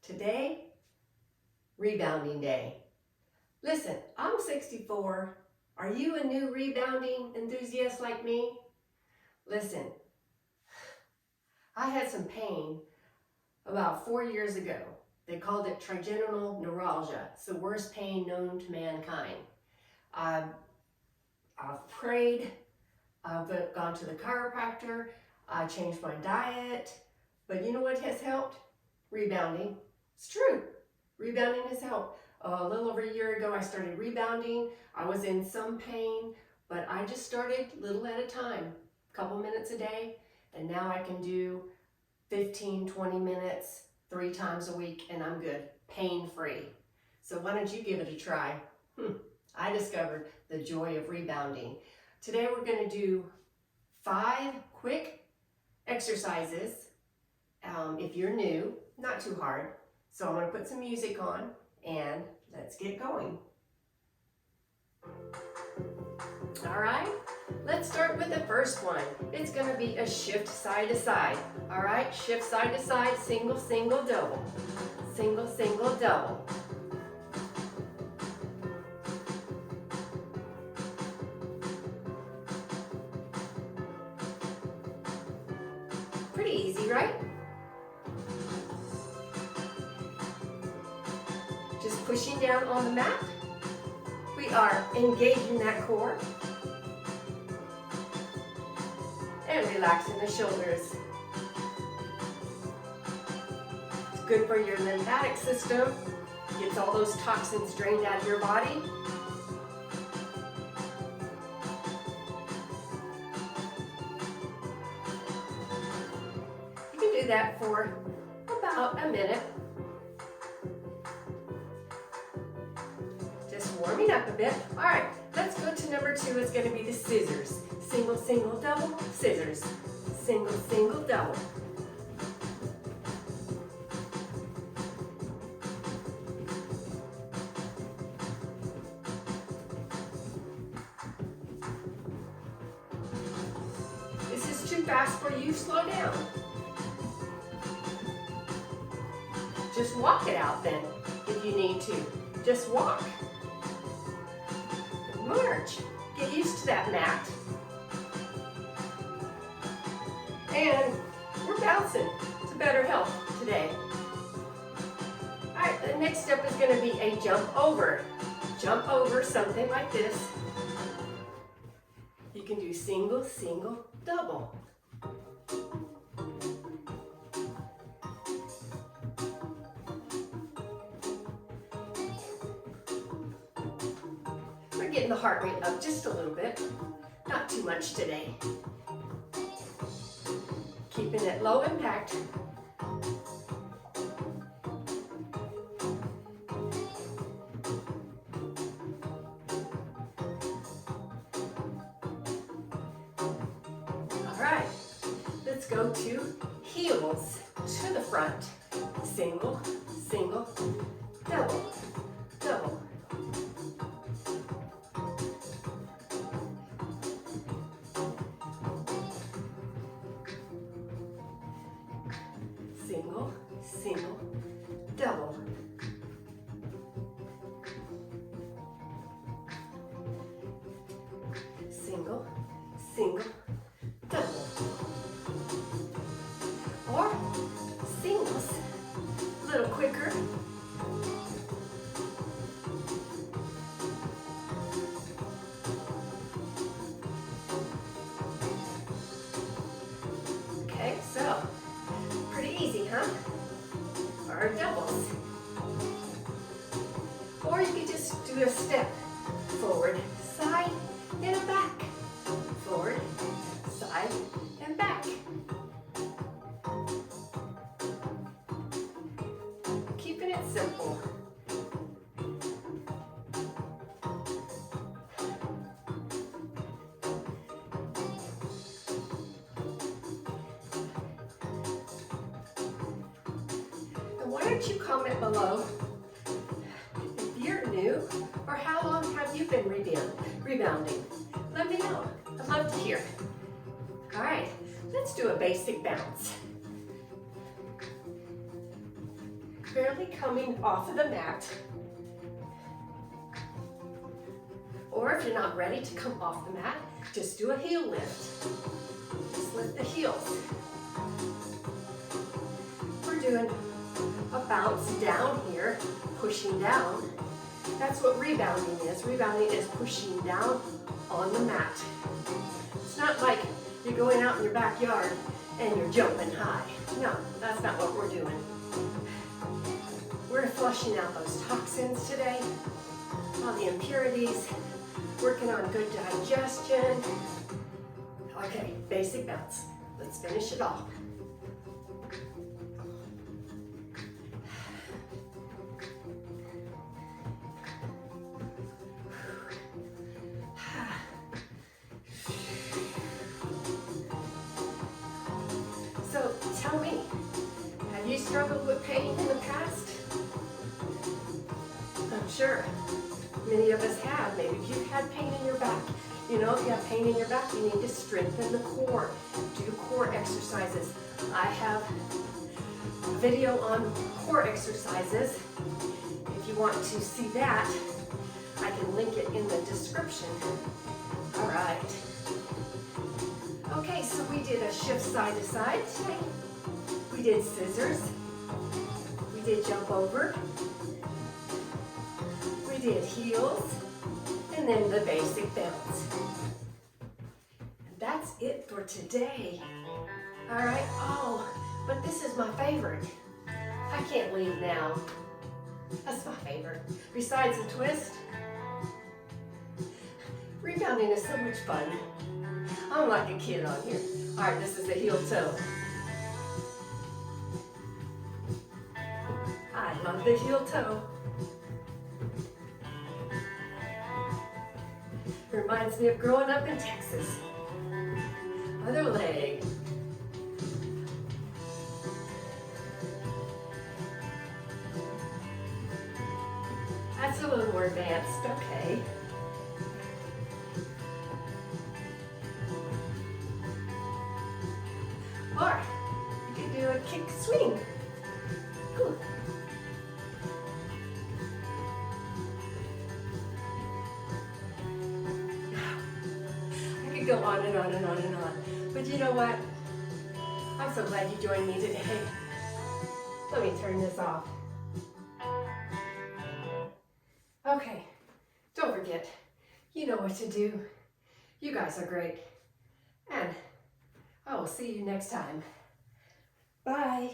Today, rebounding day. Listen, I'm 64. Are you a new rebounding enthusiast like me? Listen, I had some pain about 4 years ago. They called it trigeminal neuralgia. It's the worst pain known to mankind. I've prayed, I've gone to the chiropractor, I changed my diet, but you know what has helped? Rebounding. It's true. Rebounding has helped. A little over a year ago, I started rebounding. I was in some pain, but I just started little at a time, a couple minutes a day, and now I can do 15, 20 minutes, 3 times a week, and I'm good, pain-free. So why don't you give it a try? I discovered the joy of rebounding. Today we're going to do 5 quick exercises. If you're new, not too hard. So I'm going to put some music on and let's get going. All right, let's start with the first one. It's going to be a shift side to side. All right, shift side to side, single, single, double. Single, single, double. Pretty easy, right? Just pushing down on the mat. We are engaging that core and relaxing the shoulders. It's good for your lymphatic system. Gets all those toxins drained out of your body. You can do that for about a minute. Warming up a bit. All right, let's go to number 2. It's going to be the scissors. Single, single, double, scissors. Single, single, double. This is too fast for you. Slow down. Just walk it out then, if you need to. Just walk. March. Get used to that mat. And we're bouncing to better health today. All right, the next step is going to be a jump over. Jump over something like this. You can do single, single, double. Getting the heart rate up just a little bit, not too much today. Keeping it low impact. All right, let's go to heels to the front. Single, single, double, double. Single, single, double. Single, single, double. Or singles, a little quicker. Okay, so pretty easy, huh? Or doubles. Or you could just do a step forward, side, and a back. Forward, side, and back. Keeping it simple. Why don't you comment below if you're new or how long have you been rebounding? Let me know. I'd love to hear. All right, let's do a basic bounce. barely coming off of the mat. Or if you're not ready to come off the mat, just do a heel lift. Just lift the heels. We're doing a bounce down here, pushing down. That's what rebounding is. Rebounding is pushing down on the mat. It's not like you're going out in your backyard and you're jumping high. No, that's not what we're doing. We're flushing out those toxins today, all the impurities, working on good digestion. Okay, basic bounce. Let's finish it off. So tell me, have you struggled with pain in the past? I'm sure many of us have. Maybe you've had pain in your back. You know, if you have pain in your back, you need to strengthen the core. Do core exercises. I have a video on core exercises. If you want to see that, I can link it in the description. All right. Okay, so we did a shift side to side today. We did scissors. We did jump over. We did heels. And then the basic bounce. And that's it for today. All right, oh, but this is my favorite. I can't leave now. That's my favorite. Besides the twist, rebounding is so much fun. I'm like a kid on here. All right, this is the heel toe. I love the heel toe. Reminds me of growing up in Texas. Other leg. That's a little more advanced, okay. Or you could do a kick swing. Cool. I could go on and on and on and on. But you know what? I'm so glad you joined me today. Let me turn this off. Okay, don't forget, you know what to do. You guys are great. And I will see you next time. Bye.